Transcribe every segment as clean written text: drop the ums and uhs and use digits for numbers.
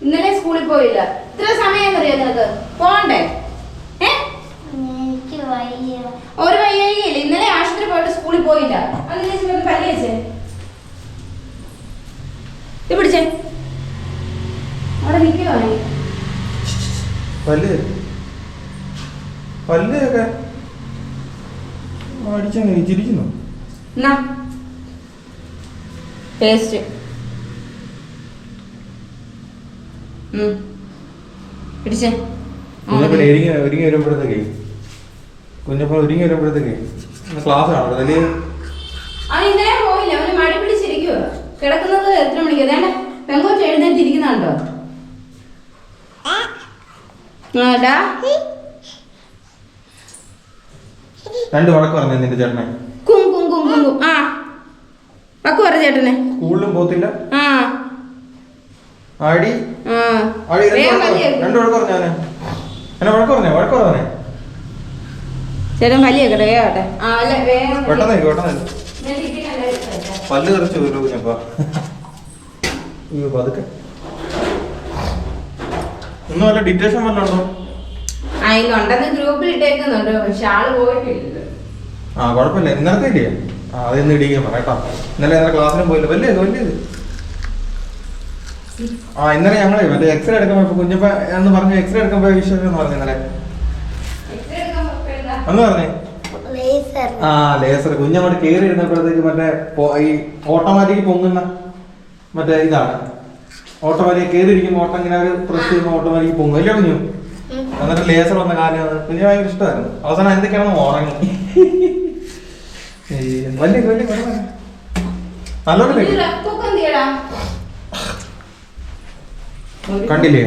ഇന്നലെ സ്കൂളിൽ പോയില്ല. ഇത്ര സമയം അറിയാം നിനക്ക് പോണ്ടേ? ഒരു വയ്യായില്ലേ? ഇന്നലെ ആശുപത്രി പോയിട്ട് സ്കൂളിൽ പോയില്ല. അതിന് പല്ലി വെച്ചേ പിടിച്ചേ അവിടെ നിൽക്കുവാണേ. പല്ലൊക്കെ ചിരിക്കുന്നു. ടേസ്റ്റ് പിടിച്ചേ. ഒരുങ്ങി വരുമ്പോഴത്തേക്ക് കുഞ്ഞപ്പ ഒരുങ്ങി വരുമ്പോഴത്തേക്ക് ക്ലാസ് കാണും. അതില് ഇന്നലെ പോയില്ല. അവന് മടി പിടിച്ചിരിക്കുവോ? കിടക്കുന്നത് എത്ര മണിക്ക്? അതേണ്ട പെങ്കോച്ച് എഴുന്നേറ്റിരിക്കുന്നുണ്ടോ? രണ്ട് വഴക്ക് പറഞ്ഞു നിന്റെ ചേട്ടനെ. വക്ക് പറ ചേട്ടനെ. സ്കൂളിലും പോത്തില്ല. ആടി രണ്ട് വഴക്ക് പറഞ്ഞു. എന്നെ വഴക്ക് പറഞ്ഞേ ചേട്ടൻ വലിയ കേട്ടെ. പെട്ടെന്ന് പല്ല് തെറിച്ച് വരൂ കുഞ്ഞപ്പാ. പതുക്കെ ഒന്നും വല്ല ഡിറ്റേഷൻ വല്ലോണ്ടോ? അതിലുണ്ടെന്ന് ഗ്രൂപ്പിൽ ഇട്ടേക്കുന്നുണ്ട്. പക്ഷെ ആള് പോയിട്ടില്ല. കുഴപ്പമില്ല. ഇന്നലത്തെ ഇല്ലേ? അതൊന്ന് ഇടിക്കാൻ പറയട്ടോ. ഇന്നലെ ക്ലാസ്സിലും പോയില്ല. വലിയത് ഇന്നലെ ഞങ്ങളെ മറ്റേ എക്സ്റേ എടുക്കാൻ പോയപ്പോ കുഞ്ഞപ്പ എന്ന് പറഞ്ഞു. എക്സ്റേ എടുക്കാൻ പോയ വിഷയം എന്ന് പറഞ്ഞു ഇന്നലെ എന്ന് പറഞ്ഞേ. ലേസർ. കുഞ്ഞങ്ങോട്ട് കയറി ഇരുന്നപ്പോഴത്തേക്ക് മറ്റേ ഈ ഓട്ടോമാറ്റിക് പൊങ്ങുന്ന മറ്റേ ഇതാണ്. ഓട്ടോമാറ്റിക് കയറി ഇരിക്കുമ്പോൾ ഓട്ടം ഇങ്ങനെ ഒരു പ്രസ് ചെയ്യുമ്പോൾ ഓട്ടോമാറ്റിക് പൊങ്ങും. അല്ലേ കുഞ്ഞു? എന്നിട്ട് ലേസർ വന്ന കാര്യം കുഞ്ഞു ഭയങ്കര ഇഷ്ടമായിരുന്നു. അവസാനം എന്തൊക്കെയാണെന്ന് ഉറങ്ങി. നല്ലോണം കണ്ടില്ലേ?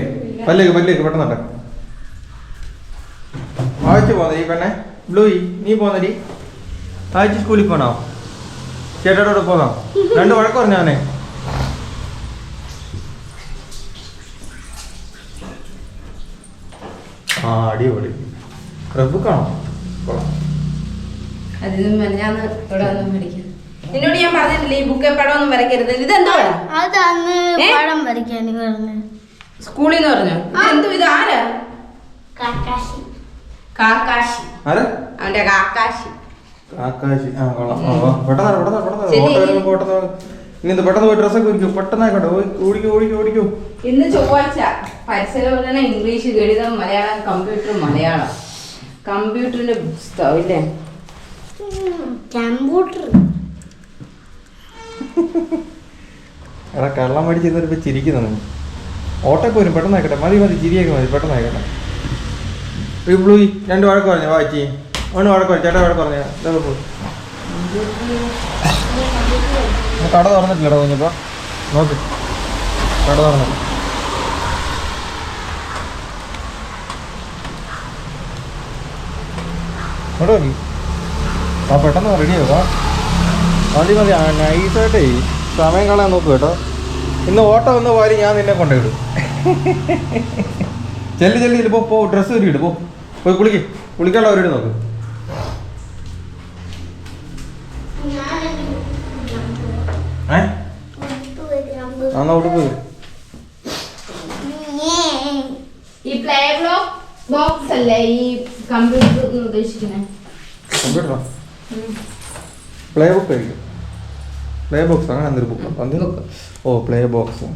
പല്ലേക്ക് പെട്ടെന്നുണ്ട്. ആഴ്ച പോന്നെ ഈ പെണ്ണെ ബ്ലൂയി. നീ പോന്നടി. ആഴ്ച സ്കൂളിൽ പോണോ? ചേട്ടോടെ പോകാം. രണ്ട് വഴക്ക് പറഞ്ഞാനെ. അടിപൊളി. റബ്ബുക്കാണോ? നിന്നോട് ഞാൻ പറഞ്ഞിട്ടില്ലേ ഈ ബുക്ക് പടമൊന്നും വരയ്ക്കരുത്. ഇതെന്തോ സ്കൂളിൽ നിന്ന് പറഞ്ഞു. ഇതെന്തോ ഇത് ആരാ? കാക്കാശി. അവന്റെ കാക്കാശി. പെട്ടെന്ന് പോയി ഡ്രസ്സൊക്കെ കുടിക്കും. പെട്ടെന്നായിക്കോട്ടെ. ഓടിക്കോ. ഇന്ന് ചൊവ്വാഴ്ച പരിസരപഠനം, ഇംഗ്ലീഷ്, ഗണിതം, മലയാളം, മലയാളം കമ്പ്യൂട്ടറിന്റെ പുസ്തകം ഇല്ലേ? എടാ കള്ളം മേടിച്ചിരുന്നിട്ട് ചിരിക്കുന്നു. ഓട്ടൊക്കെ വരും. പെട്ടെന്നായിക്കട്ടെ. മതി ചിരിയൊക്കെ മതി. പെട്ടെന്നായിക്കട്ടെ. ബ്ലൂയി രണ്ട് വഴക്ക് പറഞ്ഞു. വായിച്ചി ഒന്ന് വഴക്ക് പറഞ്ഞു. ചേട്ടാ വഴക്ക് പറഞ്ഞു. കട തുറന്നിട്ടില്ലടാ കുഞ്ഞപ്പോ. നോക്ക് കട തുറന്നില്ല. ഇവിടെ നോക്കി. പെട്ടെന്ന് റെഡിയാവുക. മതി നൈസായിട്ടേ സമയം കളയാൻ നോക്കൂ കേട്ടോ. ഇന്ന് ഓട്ടം വന്ന വാരി ഞാൻ നിന്നെ കൊണ്ടുപോയിടും. ചെല്ലി പോ. ഡ്രസ്സ് കയറിയിട്ട് പോയി കുളിക്കാനുള്ളവരോട് നോക്ക്. ഉടുപ്പ് ഈ പ്ലേ ബോക്സ് അല്ലേ ഈ കമ്പ്യൂട്ടർ ഉദ്ദേശിക്കുന്നത്? കമ്പ്യൂട്ടറോ? പ്ലേ ബുക്ക് ആയിരിക്കും. പ്ലേ ബോക്സ് അങ്ങനെ എന്തൊരു ബുക്ക്? ഓ പ്ലേ ബോക്സ്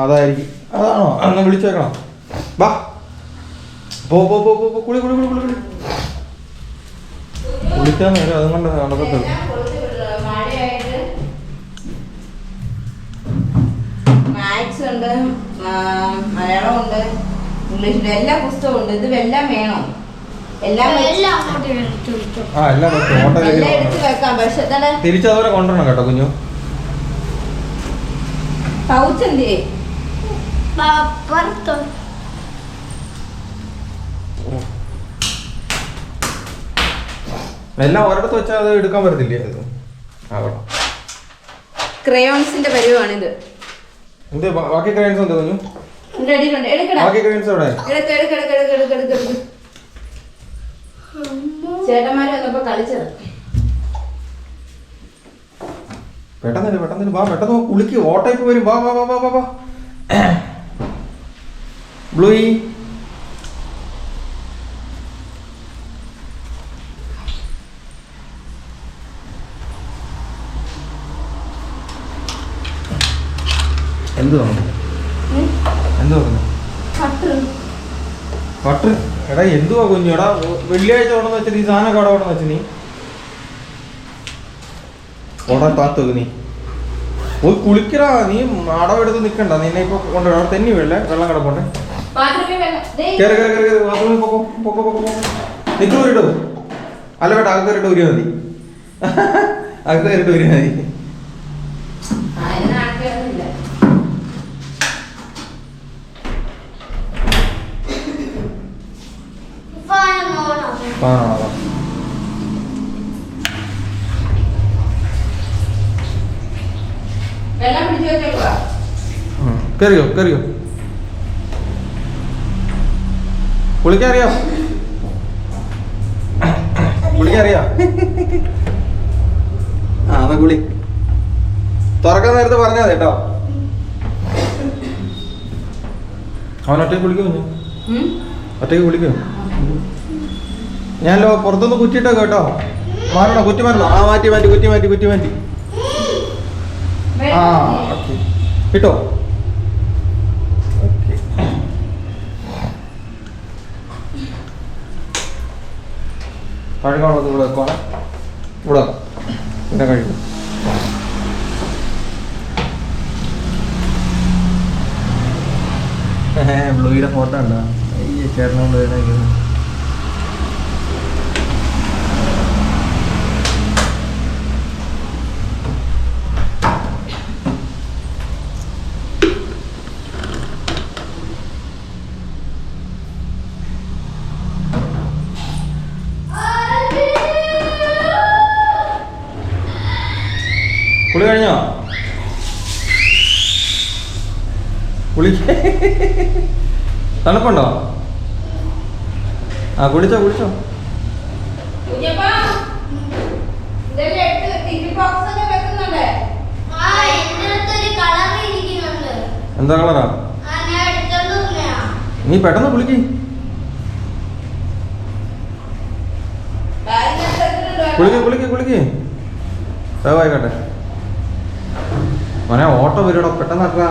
അതായിരിക്കും. അതാണോ? അന്ന് വിളിച്ചേക്കണം. വാ കുളി കുളിക്കാൻ നേരം അതുകൊണ്ട് നടക്കത്തുള്ളൂ. മാത്സ് ഉണ്ട്, മലയാളം ഉണ്ട്, ഇംഗ്ലീഷ് എല്ലാ പുസ്തകവും ഉണ്ട്. ഇത് എല്ലാം വേണോ? തിരിച്ചതുപോലെ കൊണ്ടുവരണം കേട്ടോ കുഞ്ഞു. പൗച്ച് എന്തേ? എല്ലാം ഒരിടത്ത് വെച്ചാൽ അത് എടുക്കാൻ പറ്റത്തില്ലേ? അത് ആകണം. ക്രയോൺസിന്റെ പരിവാണിത്. ബാക്കി ക്രയോൺസ് എന്താ കുഞ്ഞു? ചേട്ടന്മാര് വന്നപ്പോ കളിച്ചത്. പെട്ടെന്ന് വാ, പെട്ടെന്ന് കുളിക്ക്, ഓട്ടയ്ക്ക് വരും. വാ വാ വാ വാ വാ. ബ്ലൂയി എന്തുവാ പട്ട്? എടാ എന്തുവാ കുഞ്ഞു? എടാ വെള്ളിയാഴ്ച ഓടന്ന് വെച്ചിട്ട് ഈ സാധനം കട ഓടന്ന് വെച്ച് നീ ഓടാൻ താത്തു. നീ പോയി കുളിക്കടാ. നീ അടവെടുത്ത് നിക്കണ്ട. നിന്നെ ഇപ്പൊ കൊണ്ടുപോയി അവിടെ തെന്നി വെള്ളം കിടപ്പുണ്ട്. നിൽക്കൂരിട്ടോ? അല്ല വേണ്ട, അകത്ത് കയറിട്ട് ഊരിയാ മതി. അകത്ത് കയറിട്ട് ഊരിയാ മതി. കയറിയോ കയറിയോ? കുളിക്കറിയോ? കുളിക്കറിയോ? ആ എന്നാ കുളി. തുറക്കാൻ നേരത്തെ പറഞ്ഞാ മതി കേട്ടോ. അവൻ ഒറ്റയ്ക്ക് കുളിക്കും. ഒറ്റയ്ക്ക് കുളിക്കും. ഞാനല്ലോ പുറത്തൊന്ന് കുറ്റിട്ടോ കേട്ടോ. മാറണോ? കുറ്റി മാറണോ? ആ മാറ്റി മാറ്റി കുറ്റി മാറ്റി കുറ്റി മാറ്റി. ആ ഓക്കെ കിട്ടോ. കഴുകാനുള്ളത് ഇവിടെ വെക്കുവാണ്. ഇവിടെ പിന്നെ കഴിക്കും. ബ്ലൂയുടെ ഫോട്ടോ ഉണ്ടോ? ഈ ചേട്ടനോട് കുളി കഴിഞ്ഞോ? കുളി തണുപ്പുണ്ടോ? ആ കുളിച്ചോ കുളിച്ചോ. എന്താ കളറാ? നീ പെട്ടെന്ന് കുളിക്ക്. കുളിക്ക് കുളിക്ക് കുളിക്ക്. വേഗമായിക്കോട്ടെ മോനെ. ഓട്ടോ വരൂടോ, പെട്ടെന്ന് നട്ടാ.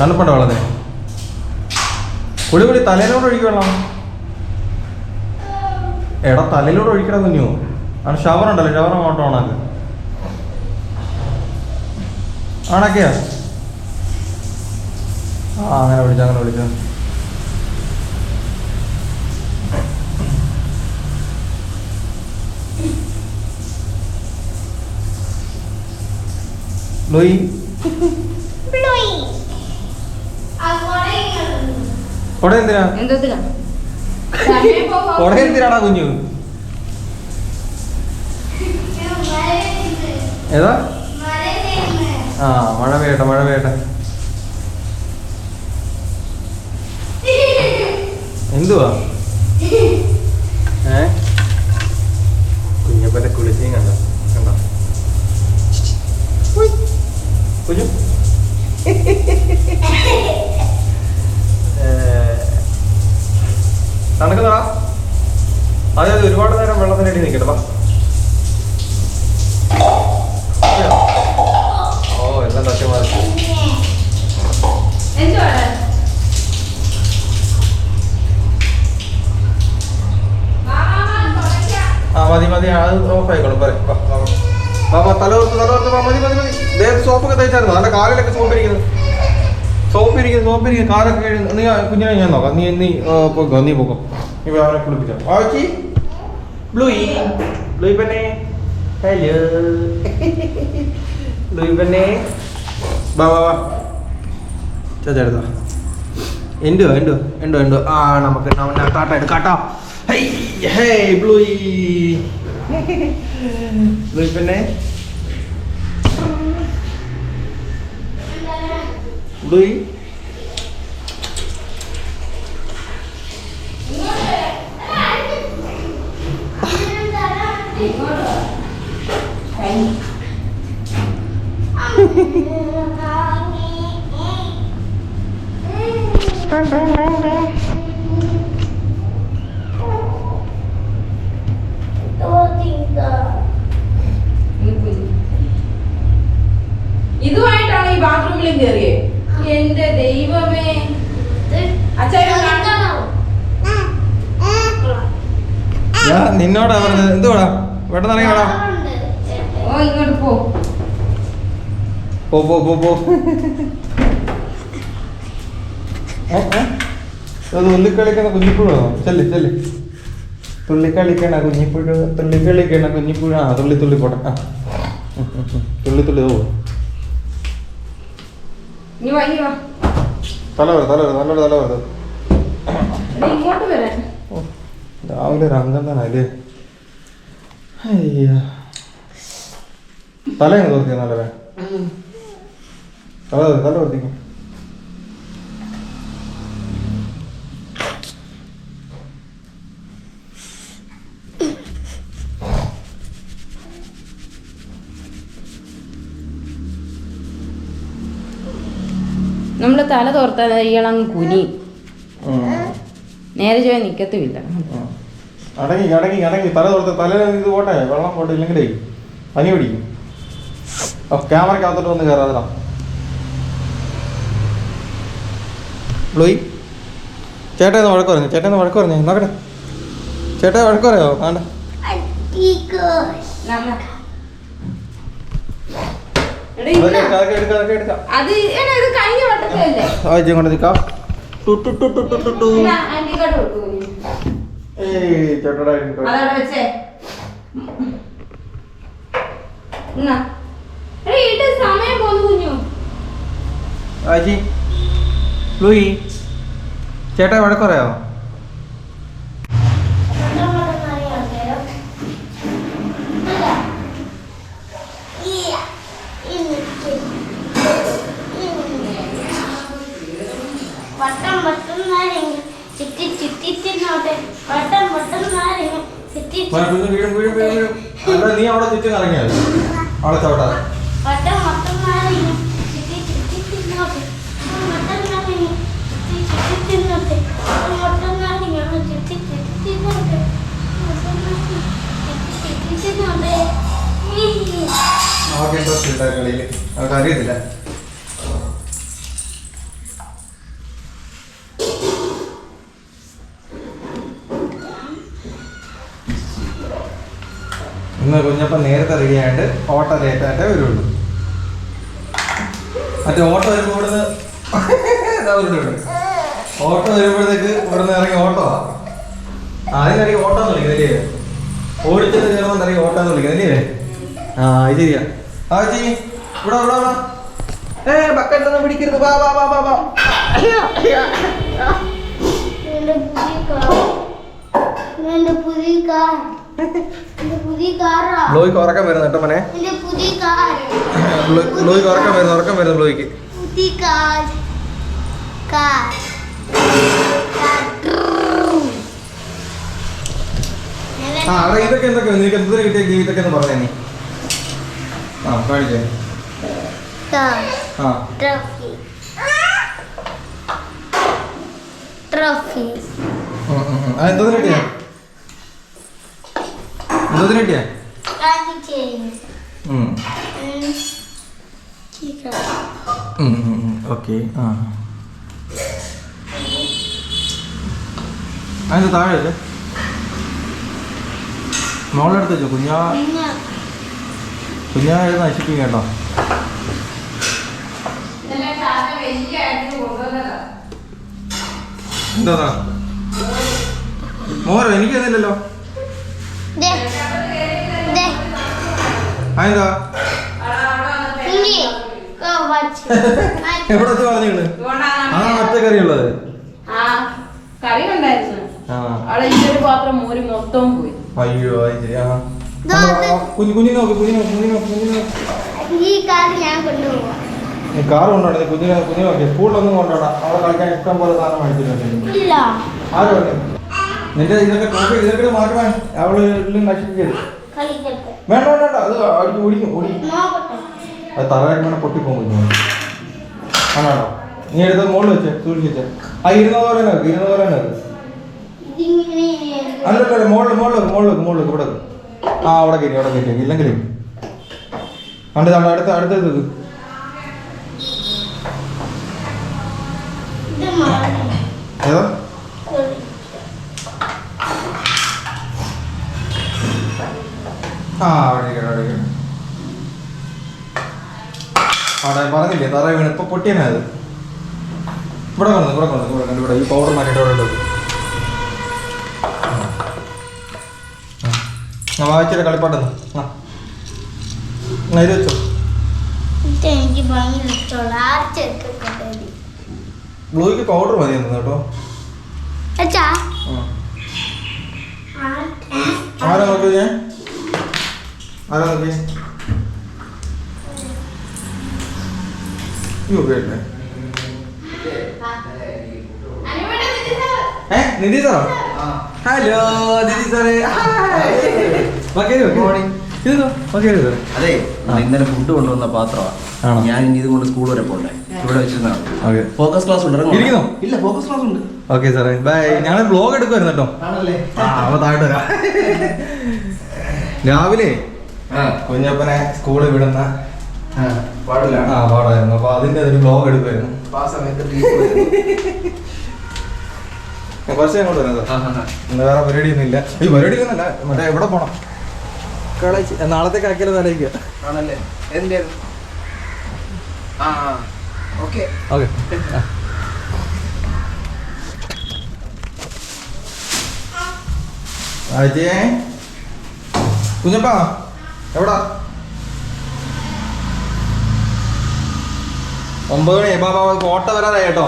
തണുപ്പുണ്ടോ വെള്ളത്തിന്? കുളി കുളി. തലയിലോട്ട് ഒഴിക്കുവെള്ളം. എടാ തലയിലോട്ട് ഒഴിക്കണം കുഞ്ഞു. അവിടെ ഷവർ ഉണ്ടല്ലോ, ഷവർ ഓട്ടോ ഓണാക്ക്. ആണൊക്കെയാ? ആ അങ്ങനെ വിളിച്ചു അങ്ങനെ വിളിച്ചു. ലൂയി കൊട എന്തിനാ? കൊട എന്തിനാടാ കുഞ്ഞു? ഏതാ? ആ മഴ പെയ്യട്ടെ മഴ പെയ്യട്ടെ. എന്തുവാ? കുഞ്ഞപ്പന്റെ കുളിച്ചേം കണ്ടോ? കണ്ടോ കുഞ്ഞു? തണുക്കുന്നതാ? അതെ അതെ, ഒരുപാട് നേരം വെള്ളത്തിനടി നിൽക്കട്ടെ. വാ. ഓ എല്ലാം തട്ടി മാറി. ആ മതി മതി, അത് ഓഫ് ആയിക്കോളും. തലോർത്ത് മതി മതി മതി. ദേഹത്ത് സോപ്പൊക്കെ തേച്ചായിരുന്നു. നല്ല കാലിലൊക്കെ സോപ്പിരിക്കുന്നു കാലൊക്കെ. നീ കുഞ്ഞിനെ ഞാൻ നോക്കാം. നീ പോക്കോ നീ പോക്കോ. നീ അവനെ കുളിപ്പിച്ചോ. ബ്ലൂയി ബ്ലൂയി പെണ്ണേ ഹലോ ലൂയിപ്പന്നെ വാ വാ വാ ചേച്ചാ എടുത്തോ എന്തോ ആ നമുക്ക് കാട്ടാ എടുക്കാട്ടോ ഹേ ബ്ലൂയി ലൂയിപ്പന്നെ ബ്ലൂയി ഇതുമായിട്ടാണ് ഈ ബാത്റൂമിലും കയറിയേ. എന്റെ ദൈവമേ. നിന്നോടാ പറഞ്ഞത്. എന്തുവാടാ പെട്ടെന്ന് ഇറങ്ങിയോടാ. ഓ ഇങ്ങോട്ട് പോ. തുള്ളിക്കളിക്കണ കുഞ്ഞിപ്പുഴോ? ചെല്ല് തുള്ളിക്കളിക്കണ കുഞ്ഞിപ്പുഴ. ആ തുള്ളി പോട്ടെ. തുള്ളി ഓ തല വരുന്നത് ഇങ്ങോട്ട് വരാൻ. രാവിലെ ഒരു അംഗം തന്നെ അല്ലേ. അയ്യ തല തോർത്തിയ നല്ലവേ. തല വർത്തിക്കും. നമ്മള് തല തോർത്താൽ ഇയാളങ്ങ് കുനി നേരെ ചോദിച്ചാൽ നിക്കത്തുമില്ല. അടങ്ങി തല തോർത്ത് തല ഇത് പോട്ടെ. വെള്ളം പോട്ടെ, ഇല്ലെങ്കിലേ പനി പിടിക്കും. ക്യാമറക്കകത്തോട്ട് വന്ന് കയറാതിടാ. ലൂയി ചേട്ടന്ന് വഴക്ക് പറഞ്ഞു നോക്കട്ടെ. ചേട്ടാ വഴക്ക് പറയാമോ? ആണ്ട കൊണ്ട് നിൽക്കാം. ലൂയി ചേട്ടാ വഴക്ക് പറയാമോ? നീ അവിടെ ചുറ്റും കറങ്ങിയാൽ അവിടെ ചവിട്ടാതെ. അവർക്ക് ഇൻട്രസ്റ്റ് ഇല്ല കളിയിൽ. അവർക്ക് അറിയത്തില്ല. ഇന്ന് കുഞ്ഞപ്പം നേരത്തെ റെഡിയായിട്ട് ഓട്ടോ ലേറ്റായിട്ടേ വരുള്ളൂ. മറ്റേ ഓട്ടോ വരുമ്പോൾ ഇവിടുന്ന് ഓട്ടോ വരുമ്പോഴത്തേക്ക് ഇവിടുന്ന് ഇറങ്ങി ഓട്ടോവാ. അതിനിടയ്ക്ക് ഓട്ടോ എന്ന് വിളിക്കുന്നില്ലേ? ഓടിച്ചത് കയറുമ്പോൾ ഓട്ടോ എന്ന് വിളിക്കുന്നില്ലേ? ആ ഇത് ശരിയാ. ആ ചേച്ചി ഇവിടെ ബക്കറ്റൊന്നും പിടിക്കരുത്. ബ്ലോയ്ക്ക് ഉറക്കം വരുന്നു കേട്ടോ മോനെ. ബ്ലോയ്ക്ക് ഉറക്കം വരുന്നു ബ്ലോയ്ക്ക്. ആ അവിടെ ഇതൊക്കെ എന്തൊക്കെ നിനക്ക് എന്തിനു കിട്ടിയ ജീവിതമൊക്കെ ഒന്ന് പറഞ്ഞേ നീ. ആ കാണിച്ചേ. എന്തോന്ന് കിട്ടിയാ? ഓക്കെ. ആ അതിന്റെ താഴെ അല്ലേ മോളെടുത്ത് വെച്ചോ. കുഞ്ഞാ നശിപ്പിക്കും കേട്ടോ. എന്താ മോരോ? എനിക്ക് തന്നില്ലല്ലോ. അതെന്താ എവിടെ വെച്ച് പറഞ്ഞിട്ട് ആ ഒറ്റ കറിയുള്ളത് കറി ഉണ്ടായിരുന്നു അവിടെ ഈ ഒരു പാത്രം മോര് മൊത്തവും പോയി. അയ്യോ അത് ശരി. കുഞ്ഞിനെ നോക്ക് കാറ് കൊണ്ടോട്ടെ കുഞ്ഞിനെ നോക്കി സ്കൂളിലൊന്നും കൊണ്ടോടാ. അവിടെ കളിക്കാൻ ഇഷ്ടം പോലെ സാധനം മേടിച്ചിട്ടുണ്ട്. ആര് പറഞ്ഞു നിന്റെ ഇതൊക്കെ നോക്കി ഇതൊക്കെ മാറ്റുവാൻ അവള് നശിപ്പിക്കരുത്. വേണ്ട അത് അടിച്ച് ഓടിക്കും അത് തറയായിട്ട് വേണം പൊട്ടിപ്പോകും കുഞ്ഞു. ആണോ നീ എടുത്തത് മുകളിൽ വെച്ചേ സൂക്ഷിച്ചേ. ആ ഇരുന്ന പോലെ അല്ലല്ല മുകളിൽ ഇവിടെ. ആ അവിടെ കയറ്റി ഇല്ലെങ്കിലും അടുത്തത് ഏതാ അവിടെ പറഞ്ഞില്ലേ തറ വീണ് ഇപ്പൊ പൊട്ടിയനാ അത്. ഇവിടെ ഇവിടെ ഈ പൗഡർ മാറ്റിട്ട് അവിടെ ഇട്ടത്. വായിച്ചിട്ട് കളിപ്പാട്ടെന്ന് ഇത് വെച്ചോ. ബ്ലൂക്ക് പൗഡർ മതി കേട്ടോ. ആരാ നോക്കിയേ നിധി സാറോ? ഹലോ നിധി സാറേ. അതെ ഇന്നലെ ഫുഡ് കൊണ്ടുവന്ന പാത്രമാണ്. ഞാൻ ഇനി ഇത് കൊണ്ട് സ്കൂൾ വരെ പോകണ്ടേ, ഇവിടെ വെച്ചിരുന്നാണ്. ഫോക്കസ് ക്ലാസ് ഉണ്ട്. ഇല്ല ഫോക്കസ് ക്ലാസ് ഉണ്ട്. ഓക്കെ സാറേ ബൈ. ഞങ്ങൾ ബ്ലോഗ് എടുക്കുമായിരുന്നു കേട്ടോ. താഴോട്ട് വരാം. രാവിലെ കുഞ്ഞപ്പനെ സ്കൂളിൽ വിടുന്ന പാടായിരുന്നു. അപ്പൊ അതിന്റെ ഒരു ബ്ലോഗ് എടുക്കുമായിരുന്നു. കുറച്ച് അങ്ങോട്ട് വരാം സാർ. ഇന്ന് വേറെ പരിപാടിയൊന്നും ഇല്ല. ഈ പരിപാടിയൊന്നുമല്ല, മറ്റേ എവിടെ പോണം നാളത്തേക്ക് ആക്കിയാലും തലയ്ക്കുക ആണല്ലേ. എന്ത് ഓക്കെ ഓക്കെ. അജയേ കുഞ്ഞപ്പാ എവിടാ? 9 മണി. ബാബാ ഓട്ടോ വരാതായി കേട്ടോ.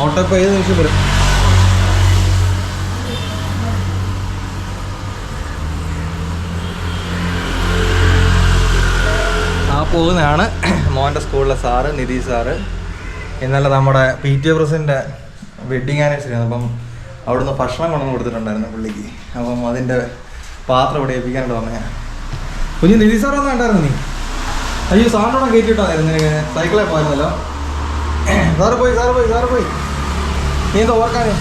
ഓട്ടോ ഇപ്പൊ ഏത് നിമിഷം വരും. പോകുന്നതാണ് മോൻ്റെ സ്കൂളിലെ സാറ് നിധി സാറ്. ഇന്നലെ നമ്മുടെ PTA പ്രസിഡൻ്റെ വെഡ്ഡിങ് ആനിവേഴ്സറി ആണ്. അപ്പം അവിടുന്ന് ഭക്ഷണം കൊണ്ടുവന്ന് കൊടുത്തിട്ടുണ്ടായിരുന്നു പുള്ളിക്ക്. അപ്പം അതിൻ്റെ പാത്രം ഇവിടെ ഏൽപ്പിക്കാനായിട്ട് വന്നേ. കുഞ്ഞ് നിധി സാറൊന്നും വേണ്ടായിരുന്നു നീ? അയ്യോ സാറിനോടെ കയറ്റിയിട്ടായിരുന്നു നിനക്ക്. സൈക്കിളെ പോയിരുന്നല്ലോ. സാറ് പോയി നീ എന്താ ഓർക്കാനേ?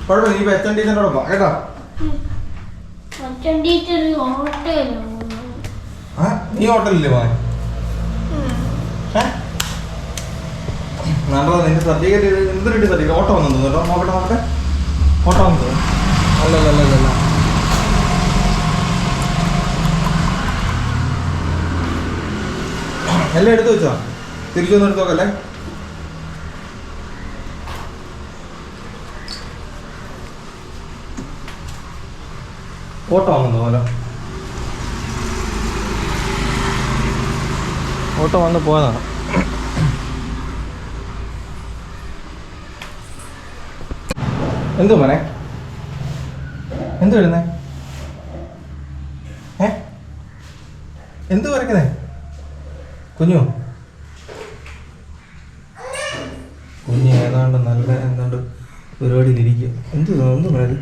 കുഴപ്പമില്ല, നീ ഇപ്പം HM ടീച്ചറിൻ്റെ ഒപ്പം കേട്ടോ. നീ ഹോട്ടലില്ലേ പോകാൻ? നിന്റെ സർട്ടിഫിക്കറ്റ് എന്ത് കിട്ടി? സർട്ടിഫിക്കറ്റ് ഓട്ടോ വന്നു കേട്ടോ. നോക്കട്ടെ ഓട്ടോ വന്നു. അല്ലല്ല എല്ലാം എടുത്തു വെച്ചോ. തിരിച്ചൊന്നും എടുത്തു നോക്കല്ലേ. ഓട്ടോ വന്നു പോലെ. ഓട്ടോ വന്ന് പോയതാണ്. എന്തു മോനെ എന്തു വരുന്നേ? എന്തു വരയ്ക്കുന്നേ കുഞ്ഞു? കുഞ്ഞ് ഏതാണ്ട് നല്ല എന്താണ്ട് പരിപാടിയിലിരിക്കുക. എന്തു മോനത്?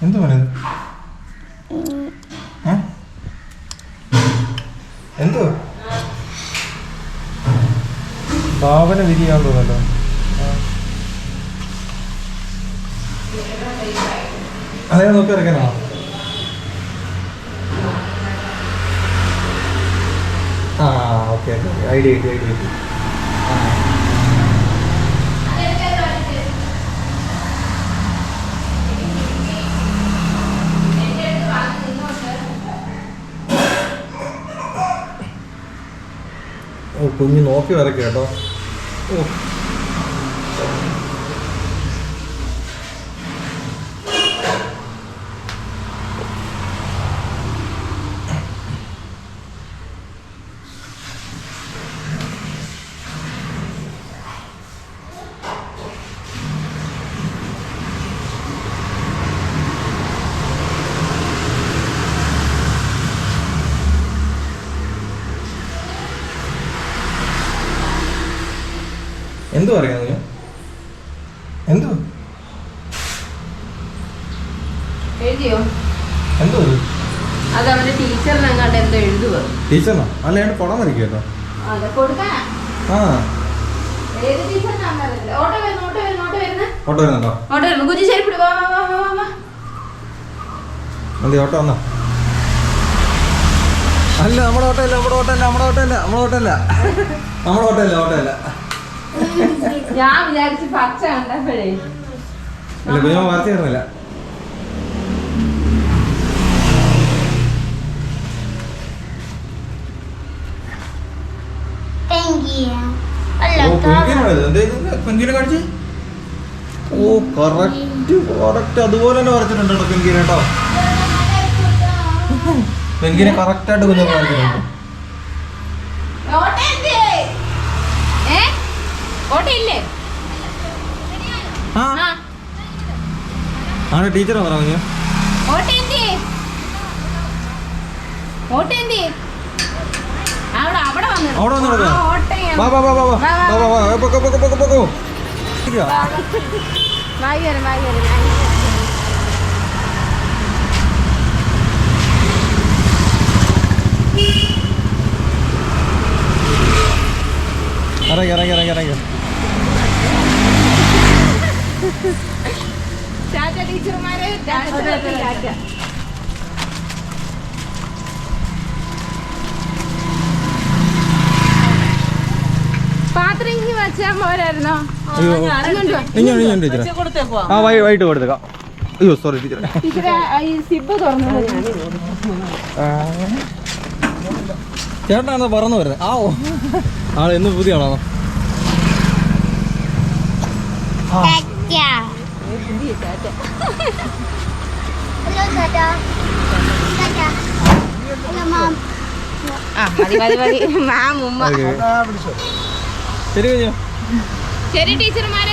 എന്തു മോനത്? എന്തോ പാവന വിരിയാൻ തോന്നല്ലോ. അതേ നോക്കി ഇറക്കാനാണോ? ആ ഓക്കെ ഐഡിയ കിട്ടി. ഓ കുഞ്ഞ് നോക്കി വരയ്ക്കുക കേട്ടോ. ഓ എന്തു പറയാ എന്തോ എഴുതിയോ? എന്തോ അത് അവന്റെ ടീച്ചറിനെ അങ്ങോട്ട് എന്തോ എഴുതുവോ? ടീച്ചറിനോ? അല്ല ഞാൻ പടം വരയ്ക്കും കേട്ടോ. അത് കൊടുക്കാനാ. ആ ഏത് ടീച്ചറിനാ? ഓട്ടോ വരുന്നുണ്ടോ? ഓട്ടോ വരുന്നു. കുഞ്ഞു ശരിപ്പിടി. വാ വാ വാ വാ വാ. എന്തി ഓട്ടോ വന്നോ? അല്ല നമ്മുടെ ഓട്ടോയല്ല. ഞാൻ വിചാരിച്ചു പച്ച കണ്ടപ്പോഴേ. ഇല്ല കുഞ്ഞമ്മ വാർത്ത ചേർന്നില്ല. ഓ കറക്റ്റ് അതുപോലെ തന്നെ വരച്ചിട്ടുണ്ട് കേട്ടോ പെൻഗിനെ കേട്ടോ. പെൻഗിനെ കറക്റ്റ് ആയിട്ട് കുഞ്ഞമ്മ വരച്ചിട്ടുണ്ട്. ആണ് ടീച്ചർ വന്നോ കുഞ്ഞു? അവിടെ വന്നു. ഇറങ്ങി ടീച്ചർമാരെ പാത്രം ഇങ്ങി വെച്ചാൽ പോരായിരുന്നോ? വൈകിട്ട് കൊടുത്തേക്കാം. അയ്യോ സോറി ടീച്ചർ. സിബ് തുറന്നു. ചേട്ടനാണോ പറന്നു വരുന്നത്? ആള് എന്ന് പുതിയ ആളാണോ? ശരി ടീച്ചർമാരെ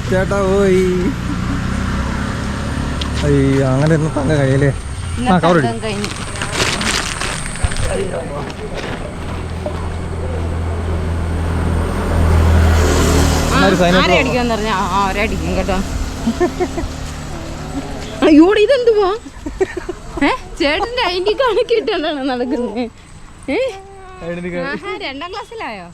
ചേട്ടാ പോയി. അയ്യോ അങ്ങനെ ഒന്നും തങ്ക കഴിയല്ലേ. കവറടി അടിക്കും കേട്ടോ. അയ്യോടെ ഇതെന്തുവാ? ചേട്ടന്റെ ഐഡി കണക്കിട്ടാണ് നടക്കുന്നത്. 2ാം ക്ലാസ്സിലായോ?